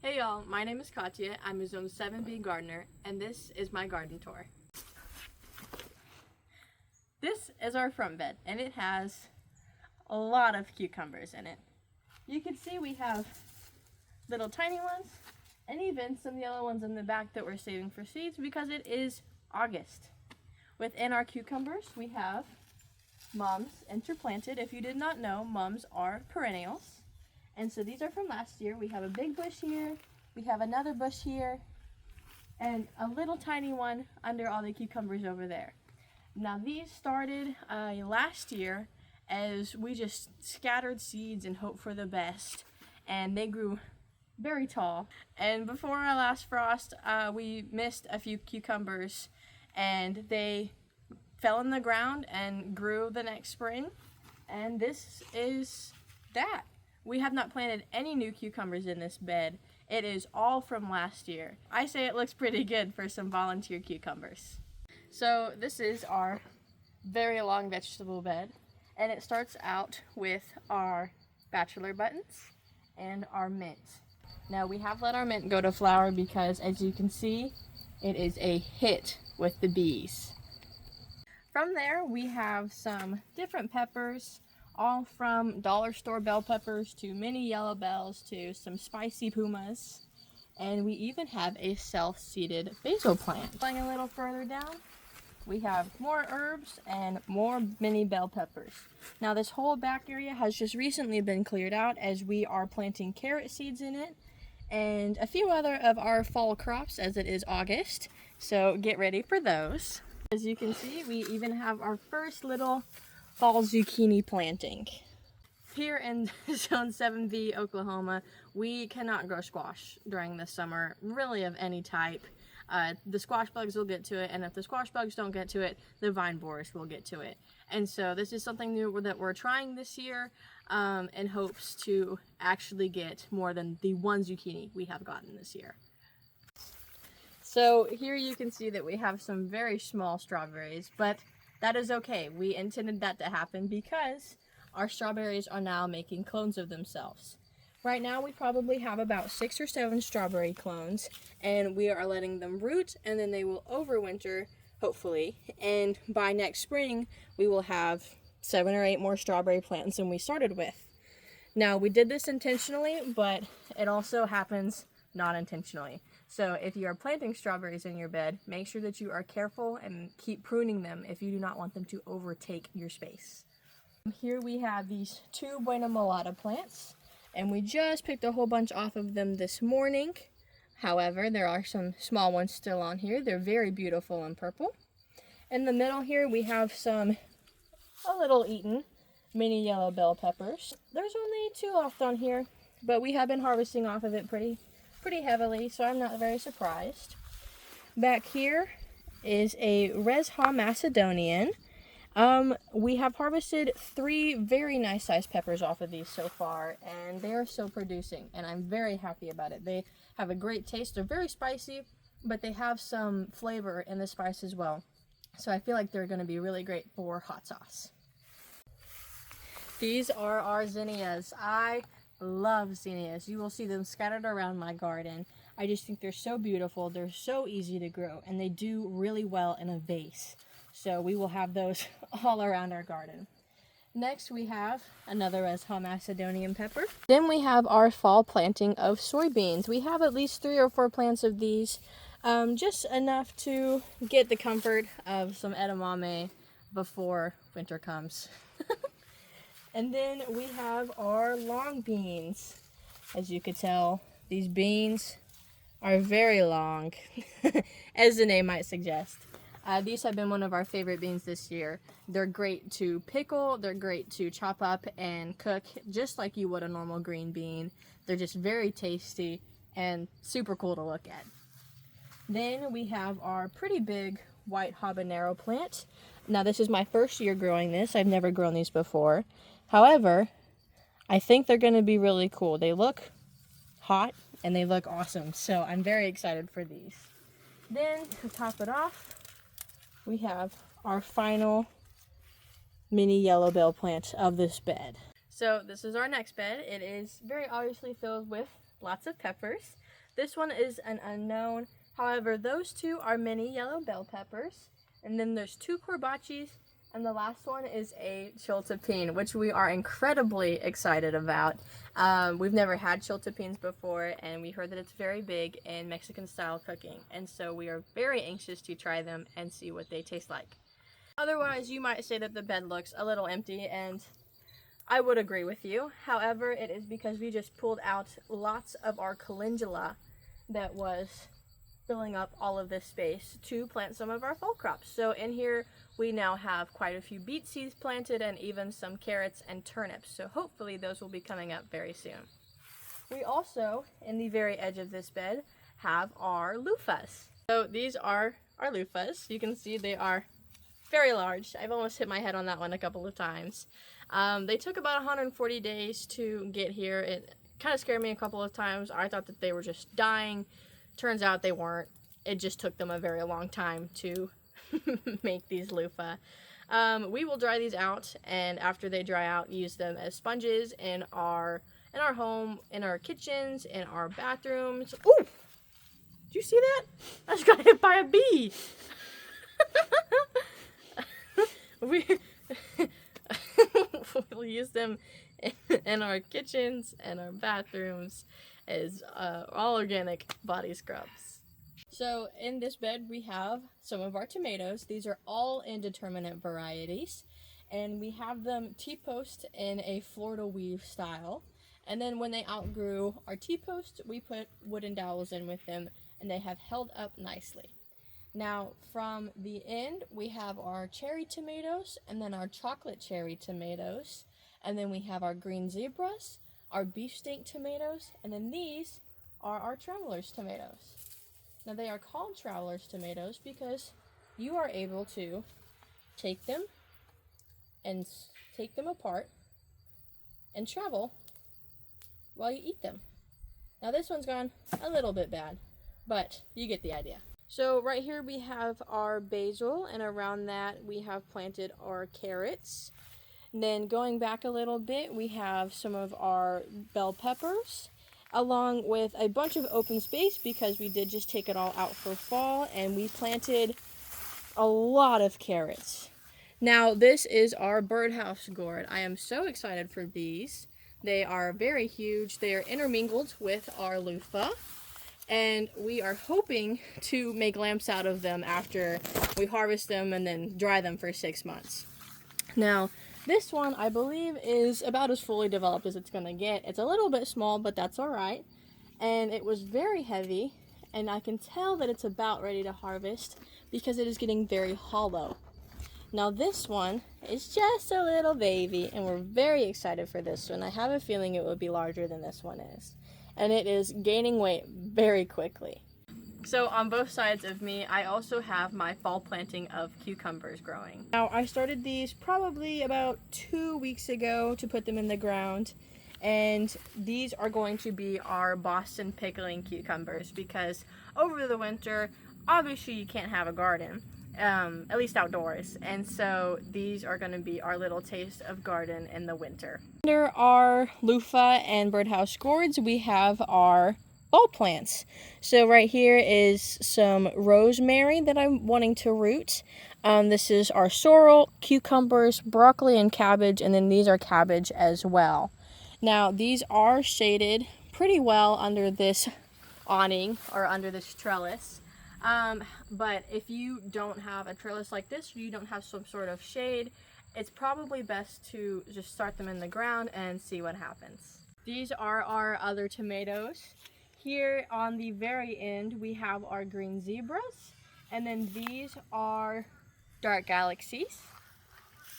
Hey y'all, my name is Katya. I'm a Zone 7B gardener, and this is my garden tour. This is our front bed, and it has a lot of cucumbers in it. You can see we have little tiny ones, and even some yellow ones in the back that we're saving for seeds because it is August. Within our cucumbers, we have mums interplanted. If you did not know, mums are perennials. And so these are from last year. We have a big bush here, we have another bush here, and a little tiny one under all the cucumbers over there. Now these started last year as we just scattered seeds and hoped for the best, and they grew very tall. And before our last frost, we missed a few cucumbers, and they fell in the ground and grew the next spring, and this is that. We have not planted any new cucumbers in this bed. It is all from last year. I say it looks pretty good for some volunteer cucumbers. So this is our very long vegetable bed, and it starts out with our bachelor buttons and our mint. Now we have let our mint go to flower because, as you can see, it is a hit with the bees. From there we have some different peppers, all from dollar store bell peppers to mini yellow bells to some spicy pumas, and we even have a self-seeded basil plant. Going a little further down, we have more herbs and more mini bell peppers. Now this whole back area has just recently been cleared out as we are planting carrot seeds in it and a few other of our fall crops as it is August, so get ready for those. As you can see, we even have our first little fall zucchini planting. Here in Zone 7B, Oklahoma, we cannot grow squash during the summer, really of any type. The squash bugs will get to it, and if the squash bugs don't get to it, the vine borers will get to it. And so this is something new that we're trying this year in hopes to actually get more than the one zucchini we have gotten this year. So here you can see that we have some very small strawberries, but that is okay. We intended that to happen because our strawberries are now making clones of themselves. Right now we probably have about 6 or 7 strawberry clones, and we are letting them root, and then they will overwinter, hopefully, and by next spring we will have 7 or 8 more strawberry plants than we started with. Now we did this intentionally, but it also happens not intentionally. So if you are planting strawberries in your bed, make sure that you are careful and keep pruning them if you do not want them to overtake your space. Here we have these 2 Buena Mulata plants, and we just picked a whole bunch off of them this morning. However, there are some small ones still on here. They're very beautiful and purple. In the middle here we have a little eaten mini yellow bell peppers. There's only 2 left on here, but we have been harvesting off of it pretty heavily, so I'm not very surprised. Back here is a Resha Macedonian. We have harvested 3 very nice sized peppers off of these so far, and they are still producing, and I'm very happy about it. They have a great taste. They're very spicy, but they have some flavor in the spice as well. So I feel like they're going to be really great for hot sauce. These are our zinnias. I love zinnias. You will see them scattered around my garden. I just think they're so beautiful. They're so easy to grow, and they do really well in a vase. So we will have those all around our garden. Next we have another Resha Macedonian pepper. Then we have our fall planting of soybeans. We have at least 3 or 4 plants of these, just enough to get the comfort of some edamame before winter comes. And then we have our long beans. As you could tell, these beans are very long, as the name might suggest. These have been one of our favorite beans this year. They're great to pickle, they're great to chop up and cook, just like you would a normal green bean. They're just very tasty and super cool to look at. Then we have our pretty big white habanero plant. Now this is my first year growing this. I've never grown these before. However, I think they're going to be really cool. They look hot and they look awesome, so I'm very excited for these. Then to top it off, we have our final mini yellow bell plant of this bed. So this is our next bed. It is very obviously filled with lots of peppers. This one is an unknown. However, those two are mini yellow bell peppers. And then there's 2 corbachis, and the last one is a chiltepine, which we are incredibly excited about. We've never had chiltepines before, and we heard that it's very big in Mexican style cooking. And so we are very anxious to try them and see what they taste like. Otherwise, you might say that the bed looks a little empty, and I would agree with you. However, it is because we just pulled out lots of our calendula that was filling up all of this space to plant some of our fall crops. So in here, we now have quite a few beet seeds planted and even some carrots and turnips. So hopefully those will be coming up very soon. We also, in the very edge of this bed, have our loofahs. So these are our loofahs. You can see they are very large. I've almost hit my head on that one a couple of times. They took about 140 days to get here. It kind of scared me a couple of times. I thought that they were just dying. Turns out they weren't. It just took them a very long time to make these loofah. We will dry these out, and after they dry out, use them as sponges in our home, in our kitchens, in our bathrooms. Ooh! Did you see that? I just got hit by a bee. We'll use them in our kitchens and our bathrooms as all organic body scrubs. So in this bed we have some of our tomatoes. These are all indeterminate varieties, and we have them T-post in a Florida weave style. And then when they outgrew our T-post, we put wooden dowels in with them, and they have held up nicely. Now, from the end, we have our cherry tomatoes, and then our chocolate cherry tomatoes, and then we have our green zebras, our beefsteak tomatoes, and then these are our traveler's tomatoes. Now, they are called traveler's tomatoes because you are able to take them apart and travel while you eat them. Now, this one's gone a little bit bad, but you get the idea. So right here we have our basil, and around that we have planted our carrots. And then going back a little bit, we have some of our bell peppers, along with a bunch of open space because we did just take it all out for fall, and we planted a lot of carrots. Now this is our birdhouse gourd. I am so excited for these. They are very huge. They are intermingled with our loofah. And we are hoping to make lamps out of them after we harvest them and then dry them for 6 months. Now, this one I believe is about as fully developed as it's going to get. It's a little bit small, but that's alright. And it was very heavy, and I can tell that it's about ready to harvest because it is getting very hollow. Now this one is just a little baby, and we're very excited for this one. I have a feeling it will be larger than this one is. And it is gaining weight very quickly. So on both sides of me, I also have my fall planting of cucumbers growing. Now I started these probably about 2 weeks ago to put them in the ground. And these are going to be our Boston pickling cucumbers because over the winter, obviously you can't have a garden. At least outdoors, and so these are going to be our little taste of garden in the winter. Under our loofah and birdhouse gourds, we have our fall plants. So right here is some rosemary that I'm wanting to root. This is our sorrel, cucumbers, broccoli, and cabbage, and then these are cabbage as well. Now these are shaded pretty well under this awning or under this trellis. But if you don't have a trellis like this, or you don't have some sort of shade, it's probably best to just start them in the ground and see what happens. These are our other tomatoes. Here on the very end, we have our green zebras, and then these are dark galaxies.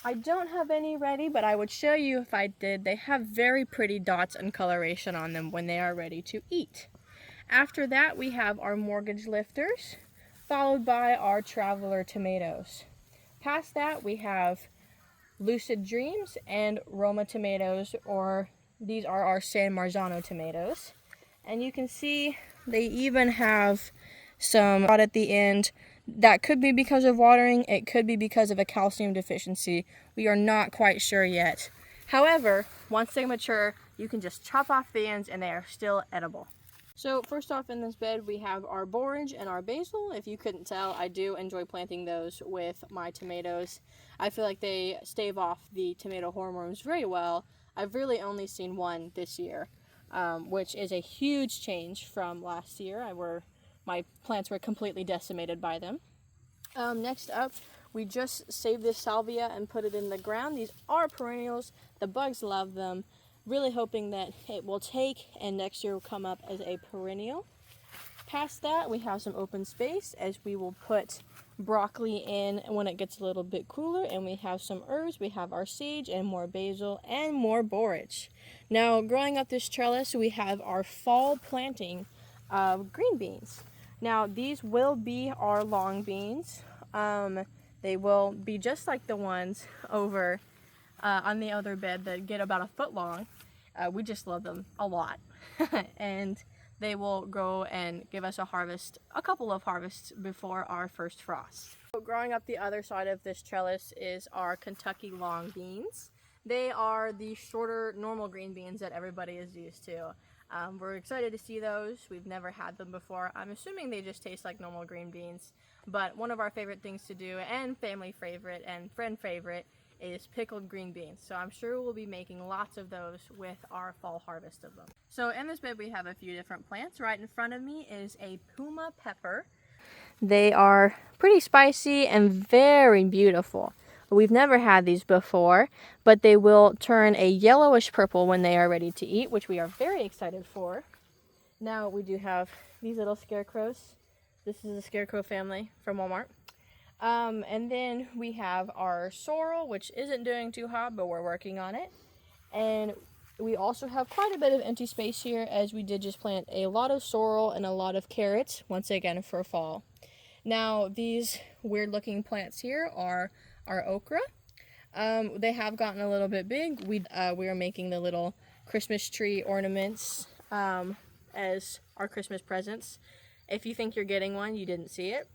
I don't have any ready, but I would show you if I did. They have very pretty dots and coloration on them when they are ready to eat. After that, we have our mortgage lifters, followed by our traveler tomatoes. Past that, we have lucid dreams and Roma tomatoes, or these are our San Marzano tomatoes. And you can see they even have some rot at the end. That could be because of watering. It could be because of a calcium deficiency. We are not quite sure yet. However, once they mature, you can just chop off the ends and they are still edible. So first off in this bed we have our borage and our basil. If you couldn't tell, I do enjoy planting those with my tomatoes. I feel like they stave off the tomato hormones very well. I've really only seen one this year, which is a huge change from last year. My plants were completely decimated by them. Next up, we just saved this salvia and put it in the ground. These are perennials. The bugs love them. Really hoping that it will take and next year will come up as a perennial. Past that, we have some open space as we will put broccoli in when it gets a little bit cooler, and we have some herbs. We have our sage and more basil and more borage. Now, growing up this trellis, we have our fall planting of green beans. Now, these will be our long beans. They will be just like the ones over on the other bed that get about a foot long. We just love them a lot. And they will grow and give us a couple of harvests before our first frost. So growing up the other side of this trellis is our Kentucky long beans. They are the shorter normal green beans that everybody is used to. We're excited to see those. We've never had them before. I'm assuming they just taste like normal green beans, but one of our favorite things to do, and family favorite and friend favorite, is pickled green beans. So I'm sure we'll be making lots of those with our fall harvest of them. So in this bed we have a few different plants. Right in front of me is a puma pepper. They are pretty spicy and very beautiful. We've never had these before, but they will turn a yellowish purple when they are ready to eat, which we are very excited for. Now we do have these little scarecrows. This is a scarecrow family from Walmart. And then we have our sorrel, which isn't doing too hot, but we're working on it. And we also have quite a bit of empty space here, as we did just plant a lot of sorrel and a lot of carrots, once again for fall. Now, these weird looking plants here are our okra. They have gotten a little bit big. We are making the little Christmas tree ornaments as our Christmas presents. If you think you're getting one, you didn't see it.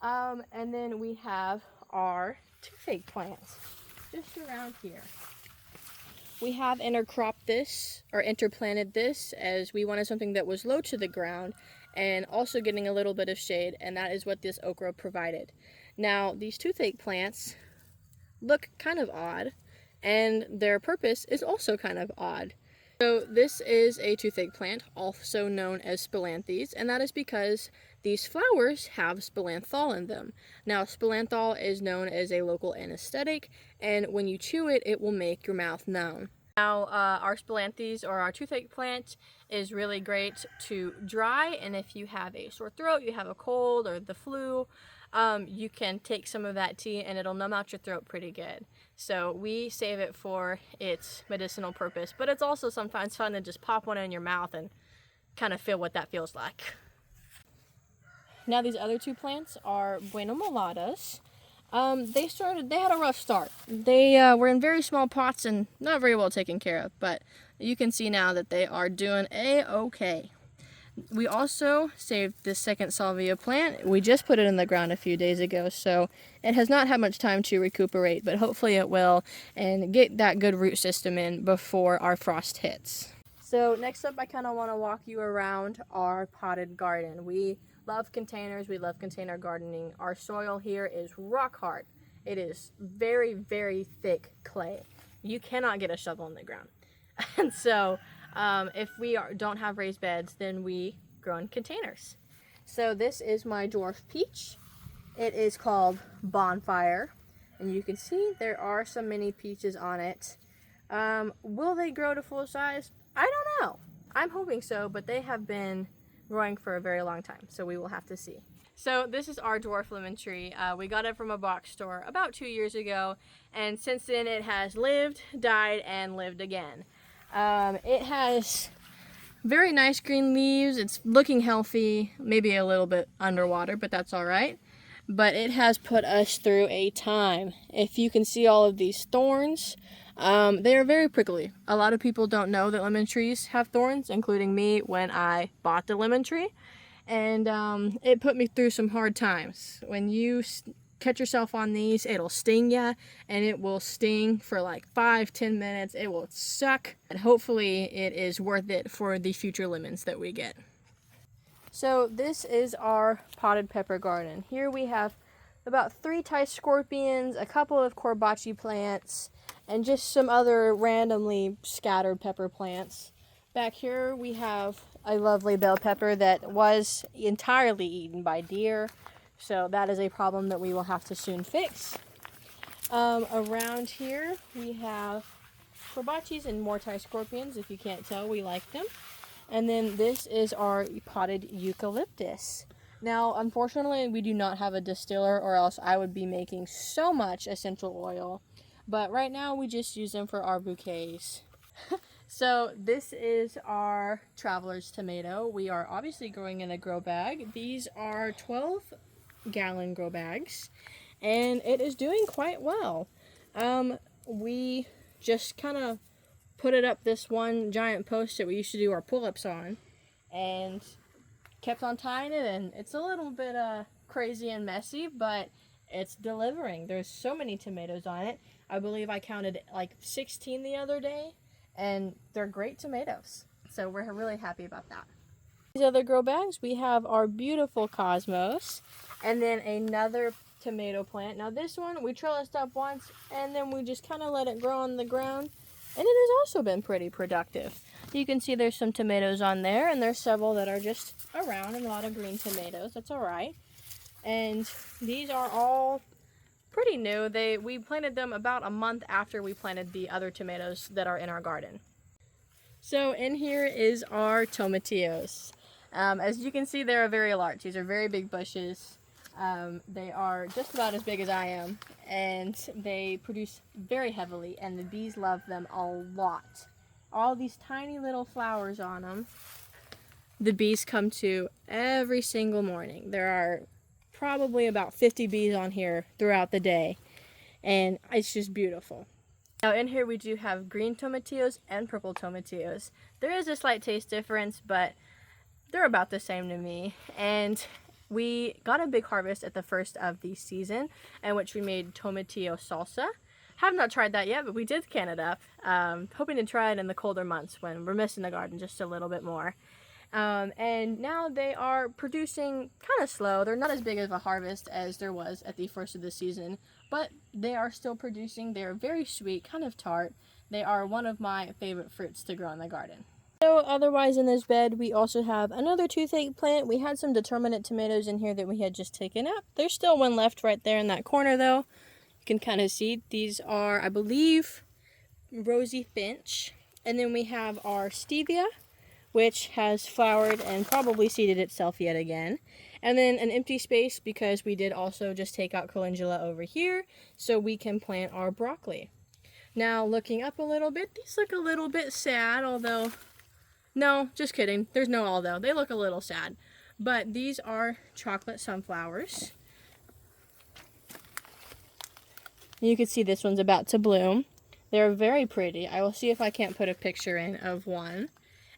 And then we have our toothache plants just around here. We have intercropped this, or interplanted this, as we wanted something that was low to the ground and also getting a little bit of shade, and that is what this okra provided. Now, these toothache plants look kind of odd, and their purpose is also kind of odd. So this is a toothache plant, also known as spilanthes, and that is because these flowers have spilanthol in them. Now, spilanthol is known as a local anesthetic, and when you chew it, it will make your mouth numb. Now, our spilanthes, or our toothache plant, is really great to dry, and if you have a sore throat, you have a cold or the flu, you can take some of that tea and it'll numb out your throat pretty good. So we save it for its medicinal purpose, but it's also sometimes fun to just pop one in your mouth and kind of feel what that feels like. Now these other two plants are Bueno Mulatas. They had a rough start. They were in very small pots and not very well taken care of, but you can see now that they are doing a-okay. We also saved this second salvia plant. We just put it in the ground a few days ago, so it has not had much time to recuperate, but hopefully it will and get that good root system in before our frost hits. So next up, I kind of want to walk you around our potted garden. We love containers. We love container gardening. Our soil here is rock hard. It is very, very thick clay. You cannot get a shovel in the ground. And so if we don't have raised beds, then we grow in containers. So this is my dwarf peach. It is called Bonfire. And you can see there are some mini peaches on it. Will they grow to full size? I don't know. I'm hoping so, but they have been growing for a very long time, so we will have to see. So this is our dwarf lemon tree. We got it from a box store about 2 years ago, and since then it has lived, died, and lived again. It has very nice green leaves. It's looking healthy, maybe a little bit underwater, but that's all right. But it has put us through a time. If you can see all of these thorns, they are very prickly. A lot of people don't know that lemon trees have thorns, including me when I bought the lemon tree. And it put me through some hard times. When you catch yourself on these, it'll sting you, and it will sting for like 5-10 minutes. It will suck, and hopefully it is worth it for the future lemons that we get. So this is our potted pepper garden. Here we have about 3 Thai scorpions, a couple of corbachi plants, and just some other randomly scattered pepper plants. Back here we have a lovely bell pepper that was entirely eaten by deer, so that is a problem that we will have to soon fix. Around here we have corbachis and more Thai scorpions. If you can't tell, we like them. And then this is our potted eucalyptus. Now, unfortunately, we do not have a distiller, or else I would be making so much essential oil. But right now, we just use them for our bouquets. So this is our traveler's tomato. We are obviously growing in a grow bag. These are 12-gallon grow bags, and it is doing quite well. We just kind of put it up this one giant post that we used to do our pull-ups on, and kept on tying it, and it's a little bit crazy and messy, but it's delivering. There's so many tomatoes on it. I believe I counted like 16 the other day, and they're great tomatoes. So we're really happy about that. These other grow bags, we have our beautiful cosmos, and then another tomato plant. Now this one, we trellised up once, and then we just kind of let it grow on the ground, and it has also been pretty productive. You can see there's some tomatoes on there, and there's several that are just around, and a lot of green tomatoes. That's all right. And these are all pretty new. We planted them about a month after we planted the other tomatoes that are in our garden. So in here is our tomatillos. As you can see, they're very large. These are very big bushes. They are just about as big as I am, and they produce very heavily, and the bees love them a lot. All these tiny little flowers on them, the bees come to every single morning. There are probably about 50 bees on here throughout the day, and it's just beautiful. Now in here we do have green tomatillos and purple tomatillos. There is a slight taste difference, but they're about the same to me. And we got a big harvest at the first of the season, in which we made tomatillo salsa. Have not tried that yet, but we did can it up. Hoping to try it in the colder months when we're missing the garden just a little bit more. And now they are producing kind of slow. They're not as big of a harvest as there was at the first of the season, but they are still producing. They are very sweet, kind of tart. They are one of my favorite fruits to grow in the garden. So otherwise in this bed, we also have another toothache plant. We had some determinate tomatoes in here that we had just taken up. There's still one left right there in that corner though. You can kind of see these are, I believe, Rosy Finch. And then we have our stevia, which has flowered and probably seeded itself yet again. And then an empty space because we did also just take out calendula over here so we can plant our broccoli. Now looking up a little bit, these look a little bit sad, although, no, just kidding. There's no although. They look a little sad. But these are chocolate sunflowers. You can see this one's about to bloom. They're very pretty. I will see if I can't put a picture in of one.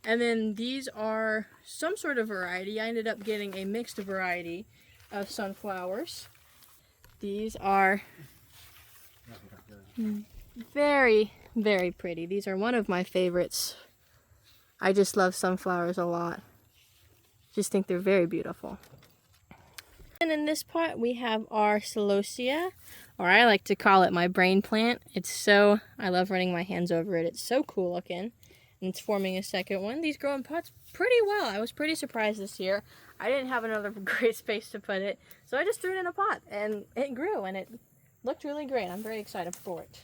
And then these are some sort of variety. I ended up getting a mixed variety of sunflowers. These are very, very pretty. These are one of my favorites. I just love sunflowers a lot. Just think they're very beautiful. And in this pot we have our celosia, or I like to call it my brain plant. I love running my hands over it. It's so cool looking. And it's forming a second one. These grow in pots pretty well. I was pretty surprised this year. I didn't have another great space to put it, so I just threw it in a pot, and it grew, and it looked really great. I'm very excited for it.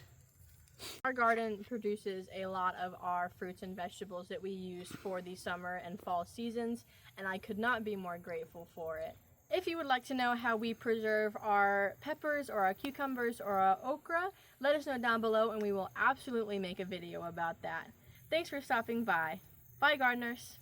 Our garden produces a lot of our fruits and vegetables that we use for the summer and fall seasons, and I could not be more grateful for it. If you would like to know how we preserve our peppers or our cucumbers or our okra, let us know down below, and we will absolutely make a video about that. Thanks for stopping by. Bye, gardeners.